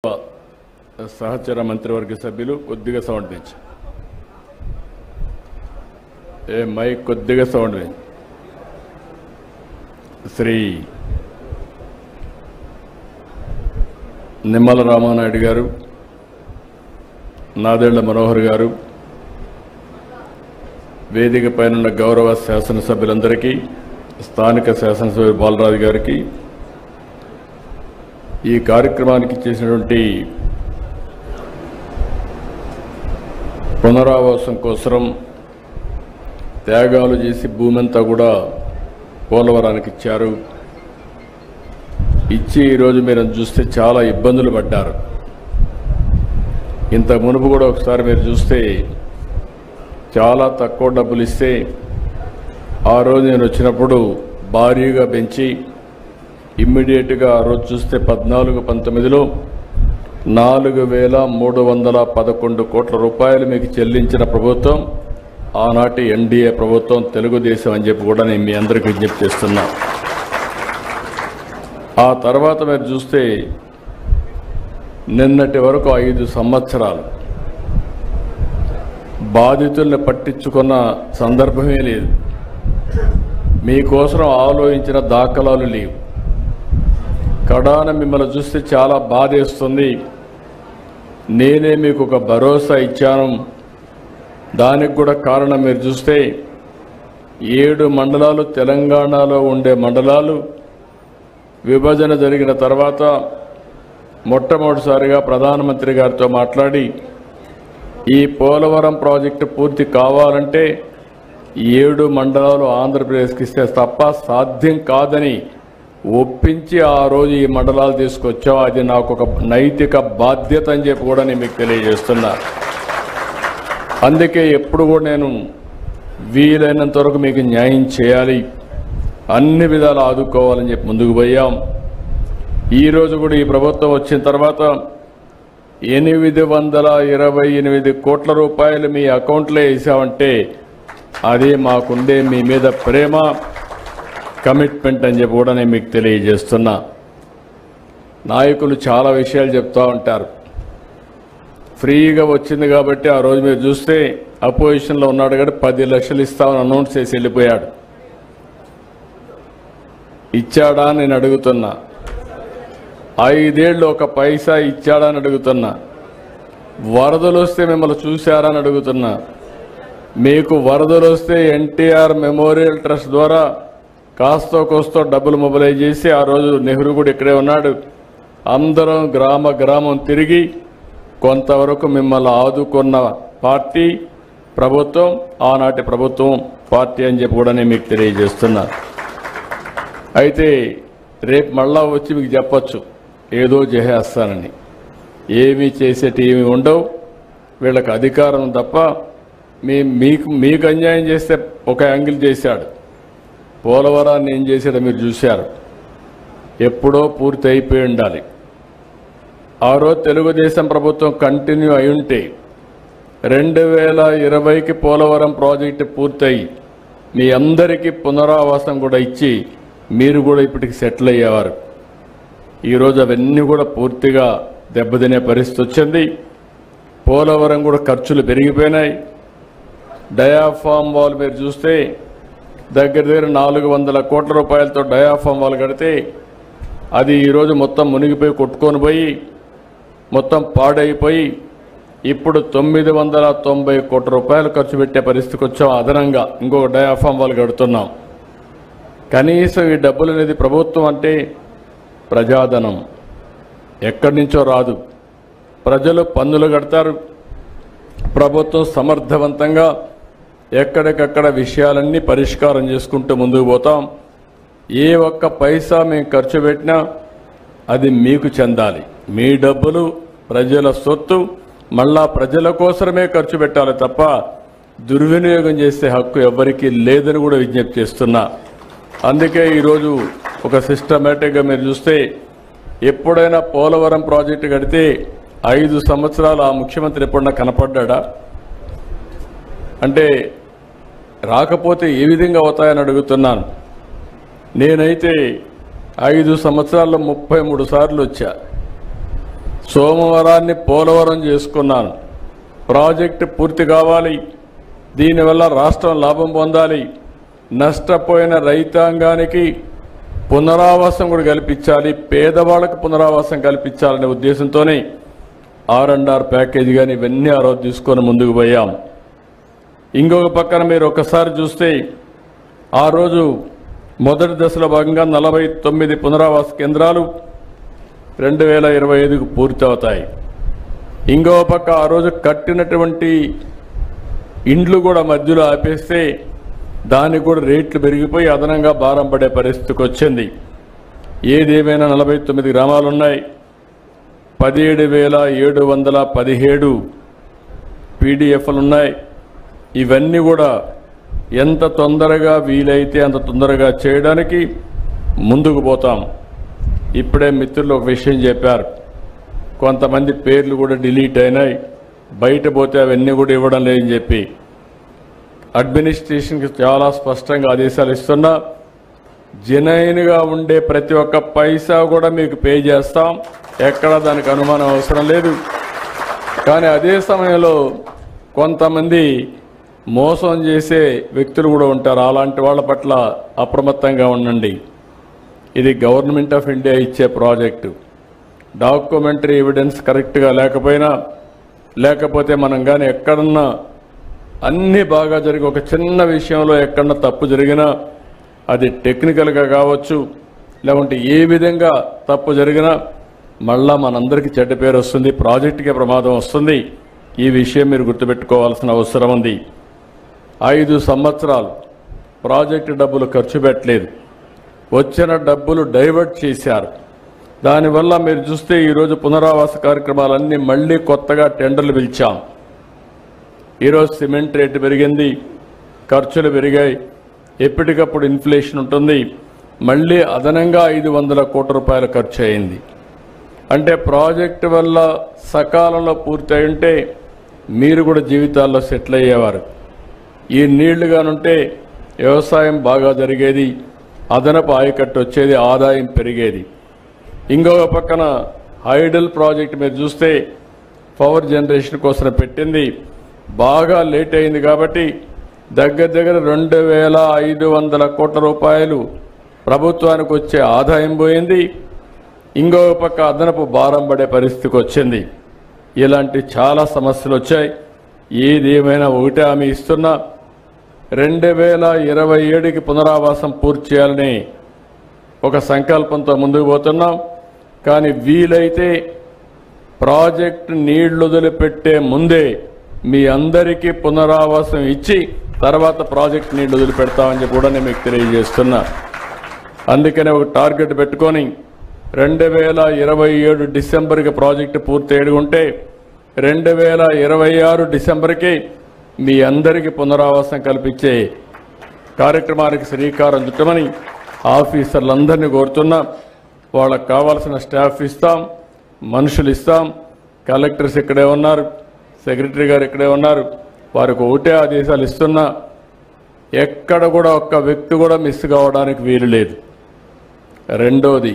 సహచర మంత్రివర్గ సభ్యులు కొద్దిగా సౌండ్ పెంచి మైక్ కొద్దిగా సౌండ్ పెంచి శ్రీ నిమ్మల రామానాయుడు గారు, నాదెళ్ల మనోహర్ గారు, వేదిక పైన గౌరవ శాసనసభ్యులందరికీ, స్థానిక శాసనసభ్యులు బాలరాజు గారికి, ఈ కార్యక్రమానికి చేసినటువంటి పునరావాసం కోసం త్యాగాలు చేసి భూమి అంతా కూడా పోలవరానికి ఇచ్చారు. ఇచ్చి ఈరోజు మీరు చూస్తే చాలా ఇబ్బందులు పడ్డారు. ఇంత మునుపు కూడా ఒకసారి మీరు చూస్తే చాలా తక్కువ డబ్బులు ఇస్తే ఆ రోజు నేను వచ్చినప్పుడు భారీగా పెంచి ఇమ్మీడియట్గా ఆ రోజు చూస్తే 14-19లో 4,311 కోట్ల రూపాయలు మీకు చెల్లించిన ప్రభుత్వం ఆనాటి ఎన్డీఏ ప్రభుత్వం, తెలుగుదేశం అని చెప్పి కూడా నేను మీ అందరికీ విజ్ఞప్తి చేస్తున్నా. ఆ తర్వాత మీరు చూస్తే నిన్నటి వరకు 5 సంవత్సరాలు బాధితుల్ని పట్టించుకున్న సందర్భమే లేదు. మీకోసం ఆలోచించిన దాఖలాలు లేవు. కడాన మిమ్మల్ని చూస్తే చాలా బాధేస్తుంది. నేనే మీకు ఒక భరోసా ఇచ్చాను. దానికి కూడా కారణం మీరు చూస్తే 7 మండలాలు తెలంగాణలో ఉండే మండలాలు విభజన జరిగిన తర్వాత మొట్టమొదటిసారిగా ప్రధానమంత్రి గారితో మాట్లాడి ఈ పోలవరం ప్రాజెక్టు పూర్తి కావాలంటే 7 మండలాలు ఆంధ్రప్రదేశ్కి ఇస్తే తప్ప సాధ్యం కాదని ఒప్పించి ఆ రోజు ఈ మండలాలు తీసుకొచ్చావు. అది నాకు ఒక నైతిక బాధ్యత అని చెప్పి కూడా నేను మీకు తెలియజేస్తున్నా. అందుకే ఎప్పుడు కూడా నేను వీలైనంత వరకు మీకు న్యాయం చేయాలి, అన్ని విధాలు ఆదుకోవాలని చెప్పి ముందుకు పోయాం. ఈరోజు కూడా ఈ ప్రభుత్వం వచ్చిన తర్వాత 828 కోట్ల రూపాయలు మీ అకౌంట్లో వేసామంటే అదే మాకుండే మీ మీద ప్రేమ, కమిట్మెంట్ అని చెప్పి కూడా నేను మీకు తెలియజేస్తున్నా. నాయకులు చాలా విషయాలు చెప్తూ ఉంటారు. ఫ్రీగా వచ్చింది కాబట్టి ఆ రోజు మీరు చూస్తే అపోజిషన్లో ఉన్నాడు కాబట్టి 10 లక్షలు ఇస్తామని అనౌన్స్ చేసి వెళ్ళిపోయాడు. ఇచ్చాడా నేను అడుగుతున్నా. 5 ఏళ్ళు ఒక పైసా ఇచ్చాడా అని అడుగుతున్నా. వరదలు వస్తే మిమ్మల్ని చూశారా అని అడుగుతున్నా. మీకు వరదలు వస్తే ఎన్టీఆర్ మెమోరియల్ ట్రస్ట్ ద్వారా కాస్తో కోస్తో డబ్బులు మొబిలైజ్ చేసి ఆ రోజు నెహ్రూ కూడా ఇక్కడే ఉన్నాడు. అందరం గ్రామం తిరిగి కొంతవరకు మిమ్మల్ని ఆదుకున్న పార్టీ ప్రభుత్వం, ఆనాటి ప్రభుత్వం పార్టీ అని చెప్పి కూడా నేను మీకు తెలియజేస్తున్నా. అయితే రేపు మళ్ళా వచ్చి మీకు చెప్పచ్చు ఏదో చేసేస్తానని. ఏమీ చేసేటి ఏమి ఉండవు. వీళ్ళకి అధికారం తప్ప మీకు అన్యాయం చేస్తే ఒక యాంగిల్ చేశాడు. పోలవరాన్ని ఏం చేశాడో మీరు చూశారు. ఎప్పుడో పూర్తి అయిపోయి ఉండాలి. ఆ రోజు తెలుగుదేశం ప్రభుత్వం కంటిన్యూ అయి ఉంటే 2020కి పోలవరం ప్రాజెక్టు పూర్తయి మీ అందరికీ పునరావాసం కూడా ఇచ్చి మీరు కూడా ఇప్పటికి సెటిల్ అయ్యేవారు. ఈరోజు అవన్నీ కూడా పూర్తిగా దెబ్బతినే పరిస్థితి వచ్చింది. పోలవరం కూడా ఖర్చులు పెరిగిపోయినాయి. డయాఫామ్ వాల్ మీరు చూస్తే దగ్గర 400 కోట్ల రూపాయలతో డయాఫామ్ వాల్ కడితే అది ఈరోజు మొత్తం మునిగిపోయి కొట్టుకొని పోయి మొత్తం పాడైపోయి ఇప్పుడు 990 కోట్ల రూపాయలు ఖర్చు పెట్టే పరిస్థితికి వచ్చాం. అదనంగా ఇంకొక డయాఫామ్ వాల్ కడుతున్నాం. కనీసం ఈ డబ్బులు అనేది ప్రభుత్వం అంటే ప్రజాధనం ఎక్కడి నుంచో రాదు. ప్రజలు పన్నులు కడతారు. ప్రభుత్వం సమర్థవంతంగా ఎక్కడికక్కడ విషయాలన్నీ పరిష్కారం చేసుకుంటూ ముందుకు పోతాం. ఏ ఒక్క పైసా మేము ఖర్చు పెట్టినా అది మీకు చెందాలి. మీ డబ్బులు ప్రజల సొత్తు, మళ్ళా ప్రజల కోసమే ఖర్చు పెట్టాలి తప్ప దుర్వినియోగం చేసే హక్కు ఎవరికీ లేదని కూడా విజ్ఞప్తి చేస్తున్నా. అందుకే ఈరోజు ఒక సిస్టమేటిక్గా మీరు చూస్తే ఎప్పుడైనా పోలవరం ప్రాజెక్టు కడితే 5 సంవత్సరాలు ఆ ముఖ్యమంత్రి ఎప్పుడన్నా కనపడ్డా? అంటే రాకపోతే ఏ విధంగా అవుతాయని అడుగుతున్నాను. నేనైతే 5 సంవత్సరాల్లో 33 సార్లు వచ్చా. సోమవారాన్ని పోలవరం చేసుకున్నాను. ప్రాజెక్టు పూర్తి కావాలి, దీనివల్ల రాష్ట్రం లాభం పొందాలి, నష్టపోయిన రైతాంగానికి పునరావాసం కూడా కల్పించాలి, పేదవాళ్లకు పునరావాసం కల్పించాలనే ఉద్దేశంతోనే R&R ప్యాకేజీ కానీ ఇవన్నీ ఆ రోజు తీసుకొని ముందుకు పోయాం. ఇంకొక పక్కన మీరు ఒకసారి చూస్తే ఆ రోజు మొదటి దశలో భాగంగా 49 పునరావాస కేంద్రాలు 2025కు పూర్తి అవుతాయి. ఇంకో పక్క ఆ రోజు కట్టినటువంటి ఇండ్లు కూడా మధ్యలో ఆపేస్తే దానికి కూడా రేట్లు పెరిగిపోయి అదనంగా భారం పడే పరిస్థితికి వచ్చింది. ఏదేమైనా 49 గ్రామాలు ఉన్నాయి, 17,717 పీడిఎఫ్లు ఉన్నాయి. ఇవన్నీ కూడా ఎంత తొందరగా వీలైతే అంత తొందరగా చేయడానికి ముందుకు పోతాం. ఇప్పుడే మిత్రులు ఒక విషయం చెప్పారు, కొంతమంది పేర్లు కూడా డిలీట్ అయినాయి, బయట పోతే అవన్నీ కూడా ఇవ్వడం లేదని చెప్పి అడ్మినిస్ట్రేషన్కి చాలా స్పష్టంగా ఆదేశాలు ఇస్తున్నా. జెన్యూన్గా ఉండే ప్రతి ఒక్క పైసా కూడా మీకు పే చేస్తాం, ఎక్కడ దానికి అనుమానం అవసరం లేదు. కానీ అదే సమయంలో కొంతమంది మోసం చేసే వ్యక్తులు కూడా ఉంటారు, అలాంటి వాళ్ళ పట్ల అప్రమత్తంగా ఉండండి. ఇది గవర్నమెంట్ ఆఫ్ ఇండియా ఇచ్చే ప్రాజెక్టు, డాక్యుమెంటరీ ఎవిడెన్స్ కరెక్ట్గా లేకపోతే మనం కానీ ఎక్కడన్నా అన్నీ బాగా జరిగి ఒక చిన్న విషయంలో ఎక్కడన్నా తప్పు జరిగినా అది టెక్నికల్గా కావచ్చు, లేకుంటే ఏ విధంగా తప్పు జరిగినా మళ్ళా మనందరికీ చెడ్డ పేరు వస్తుంది, ప్రాజెక్టుకే ప్రమాదం వస్తుంది. ఈ విషయం మీరు గుర్తుపెట్టుకోవాల్సిన అవసరం ఉంది. 5 సంవత్సరాలు ప్రాజెక్టు డబ్బులు ఖర్చు పెట్టలేదు, వచ్చిన డబ్బులు డైవర్ట్ చేశారు. దానివల్ల మీరు చూస్తే ఈరోజు పునరావాస కార్యక్రమాలన్నీ మళ్ళీ కొత్తగా టెండర్లు పిలిచాం. ఈరోజు సిమెంట్ రేటు పెరిగింది, ఖర్చులు పెరిగాయి, ఎప్పటికప్పుడు ఇన్ఫ్లేషన్ ఉంటుంది. మళ్ళీ అదనంగా 500 కోట్ల రూపాయలు ఖర్చు అయింది. అంటే ప్రాజెక్టు వల్ల సకాలంలో పూర్తి అయి ఉంటే మీరు కూడా జీవితాల్లో సెటిల్ అయ్యేవారు. ఈ నీళ్లుగానుంటే వ్యవసాయం బాగా జరిగేది, అదనపు ఆయకట్టు వచ్చేది, ఆదాయం పెరిగేది. ఇంకొక పక్కన హైడల్ ప్రాజెక్ట్ మీరు చూస్తే పవర్ జనరేషన్ కోసం పెట్టింది, బాగా లేట్ అయింది కాబట్టి దగ్గర 2,500 కోట్ల రూపాయలు ప్రభుత్వానికి వచ్చే ఆదాయం పోయింది. ఇంకొక పక్క అదనపు భారం పడే పరిస్థితికి వచ్చింది. ఇలాంటి చాలా సమస్యలు వచ్చాయి. ఏదేమైనా ఒకటే హామీ ఇస్తున్నా, 2027కి పునరావాసం పూర్తి చేయాలని ఒక సంకల్పంతో ముందుకు పోతున్నాం. కానీ వీలైతే ప్రాజెక్టు నీళ్లు వదిలిపెట్టే ముందే మీ అందరికీ పునరావాసం ఇచ్చి తర్వాత ప్రాజెక్టు నీళ్లు వదిలిపెడతామని చెప్పి కూడా నేను మీకు తెలియజేస్తున్నా. అందుకనే ఒక టార్గెట్ పెట్టుకొని 2027 డిసెంబర్కి ప్రాజెక్టు పూర్తి అయ్యుంటే 2026 డిసెంబర్కి మీ అందరికీ పునరావాసం కల్పించే కార్యక్రమానికి శ్రీకారం చుట్టమని ఆఫీసర్లందరినీ కోరుతున్నా. వాళ్ళకు కావాల్సిన స్టాఫ్ ఇస్తాం, మనుషులు ఇస్తాం. కలెక్టర్స్ ఇక్కడే ఉన్నారు, సెక్రటరీ గారు ఇక్కడే ఉన్నారు. వారికి ఒకటే ఆదేశాలు ఇస్తున్నా, ఎక్కడ కూడా ఒక్క వ్యక్తి కూడా మిస్ కావడానికి వీలు లేదు. రెండోది,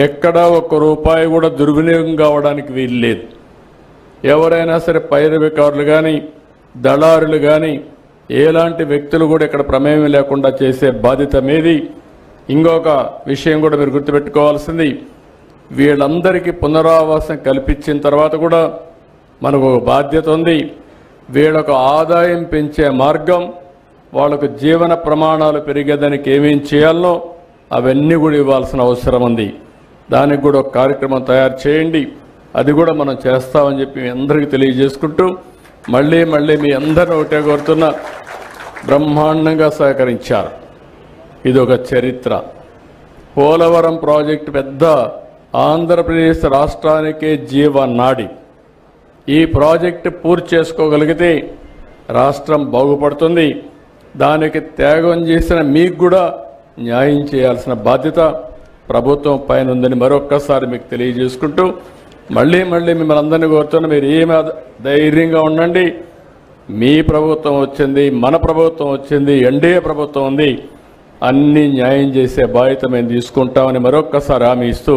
ఎక్కడా ఒక్క రూపాయి కూడా దుర్వినియోగం కావడానికి వీలు లేదు. ఎవరైనా సరే పైరవికారులు కానీ దళారులు కానీ ఎలాంటి వ్యక్తులు కూడా ఇక్కడ ప్రమేయం లేకుండా చేసే బాధ్యత మీది. ఇంకొక విషయం కూడా మీరు గుర్తుపెట్టుకోవాల్సింది, వీళ్ళందరికీ పునరావాసం కల్పించిన తర్వాత కూడా మనకు ఒక బాధ్యత ఉంది. వీళ్ళకు ఆదాయం పెంచే మార్గం, వాళ్ళకు జీవన ప్రమాణాలు పెరిగేదానికి ఏమేం చేయాలనో అవన్నీ కూడా ఇవ్వాల్సిన అవసరం ఉంది. దానికి కూడా ఒక కార్యక్రమం తయారు చేయండి, అది కూడా మనం చేస్తామని చెప్పి మీ అందరికీ తెలియజేసుకుంటూ మళ్ళీ మీ అందరిని ఒకటే కోరుతున్నా, బ్రహ్మాండంగా సహకరించారు. ఇది ఒక చరిత్ర. పోలవరం ప్రాజెక్టు పెద్ద ఆంధ్రప్రదేశ్ రాష్ట్రానికే జీవనాడి. ఈ ప్రాజెక్టు పూర్తి చేసుకోగలిగితే రాష్ట్రం బాగుపడుతుంది. దానికి త్యాగం చేసిన మీకు కూడా న్యాయం చేయాల్సిన బాధ్యత ప్రభుత్వం పైన ఉందని మరొక్కసారి మీకు తెలియజేసుకుంటూ మళ్ళీ మిమ్మల్ని అందరినీ కోరుతున్నా, మీరు ఏమి ధైర్యంగా ఉండండి. మీ ప్రభుత్వం వచ్చింది, మన ప్రభుత్వం వచ్చింది, ఎన్డీఏ ప్రభుత్వం ఉంది, అన్ని న్యాయం చేసే బాధ్యత మేము తీసుకుంటామని మరొక్కసారి హామీ ఇస్తూ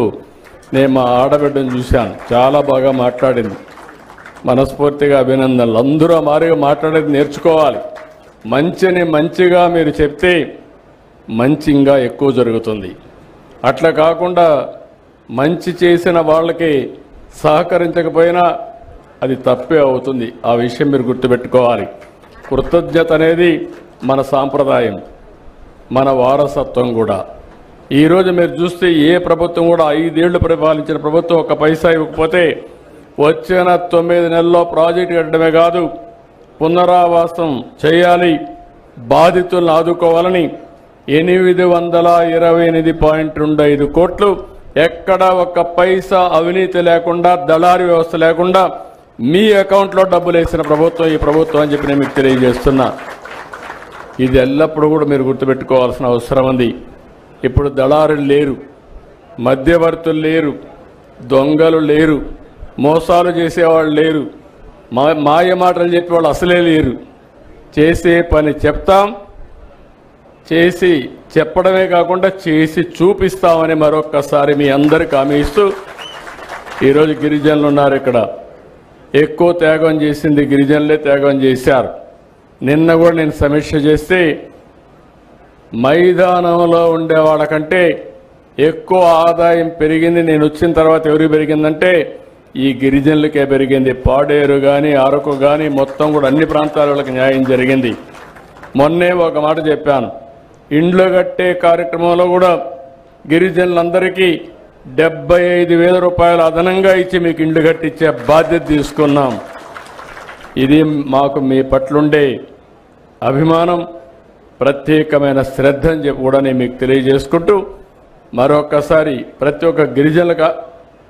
నేను మా ఆడబిడ్డను చూశాను, చాలా బాగా మాట్లాడింది. మనస్ఫూర్తిగా అభినందనలు. అందరూ మారిగా మాట్లాడేది నేర్చుకోవాలి. మంచిని మంచిగా మీరు చెప్తే మంచి ఇంకా ఎక్కువ జరుగుతుంది. అట్లా కాకుండా మంచి చేసిన వాళ్ళకి సహకరించకపోయినా అది తప్పే అవుతుంది. ఆ విషయం మీరు గుర్తుపెట్టుకోవాలి. కృతజ్ఞత అనేది మన సాంప్రదాయం, మన వారసత్వం కూడా. ఈరోజు మీరు చూస్తే ఏ ప్రభుత్వం కూడా 5 ఏళ్లు పరిపాలించిన ప్రభుత్వం ఒక్క పైసా ఇవ్వకపోతే వచ్చిన 9 నెలల్లో ప్రాజెక్టు కట్టడమే కాదు, పునరావాసం చేయాలి, బాధితులను ఆదుకోవాలని 828.25 కోట్లు ఎక్కడ ఒక్క పైసా అవినీతి లేకుండా, దళారీ వ్యవస్థ లేకుండా మీ అకౌంట్లో డబ్బులు వేసిన ప్రభుత్వం ఈ ప్రభుత్వం అని చెప్పి నేను మీకు తెలియజేస్తున్నా. ఇది ఎల్లప్పుడూ కూడా మీరు గుర్తుపెట్టుకోవాల్సిన అవసరం ఉంది. ఇప్పుడు దళారులు లేరు, మధ్యవర్తులు లేరు, దొంగలు లేరు, మోసాలు చేసేవాళ్ళు లేరు, మాయ మాటలు చెప్పేవాళ్ళు అసలే లేరు. చేసే పని చెప్తాం, చేసి చెప్పడమే కాకుండా చేసి చూపిస్తామని మరొక్కసారి మీ అందరికి హామీ ఇస్తూ, ఈరోజు గిరిజనులు ఉన్నారు ఇక్కడ. ఎక్కువ త్యాగం చేసింది గిరిజనులే త్యాగం చేశారు. నిన్న కూడా నేను సమీక్ష చేస్తే మైదానంలో ఉండే వాళ్ళకంటే ఎక్కువ ఆదాయం పెరిగింది నేను వచ్చిన తర్వాత. ఎవరికి పెరిగిందంటే ఈ గిరిజనులకే పెరిగింది. పాడేరు కానీ, అరకు కానీ మొత్తం కూడా అన్ని ప్రాంతాల వాళ్ళకి న్యాయం జరిగింది. మొన్నే ఒక మాట చెప్పాను, ఇండ్లు కట్టే కార్యక్రమంలో కూడా గిరిజనులందరికీ 75,000 రూపాయలు అదనంగా ఇచ్చి మీకు ఇండ్లు కట్టించే బాధ్యత తీసుకున్నాం. ఇది మాకు మీ పట్లుండే అభిమానం, ప్రత్యేకమైన శ్రద్ధ అని చెప్పి కూడా నేను మీకు తెలియజేసుకుంటూ మరొకసారి ప్రతి ఒక్క గిరిజనులకు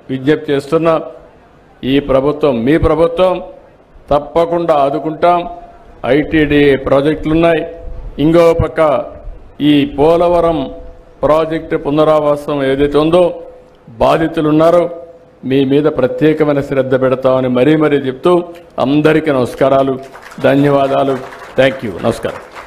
విజ్ఞప్తి చేస్తున్నా, ఈ ప్రభుత్వం మీ ప్రభుత్వం, తప్పకుండా ఆదుకుంటాం. ఐటీడీఏ ప్రాజెక్టులున్నాయి. ఇంకో పక్క ఈ పోలవరం ప్రాజెక్టు పునరావాసం ఏదైతే ఉందో బాధితులు ఉన్నారో మీ మీద ప్రత్యేకమైన శ్రద్ధ పెడతామని మరీ చెప్తూ అందరికీ నమస్కారాలు, ధన్యవాదాలు. Thank you. నమస్కారం.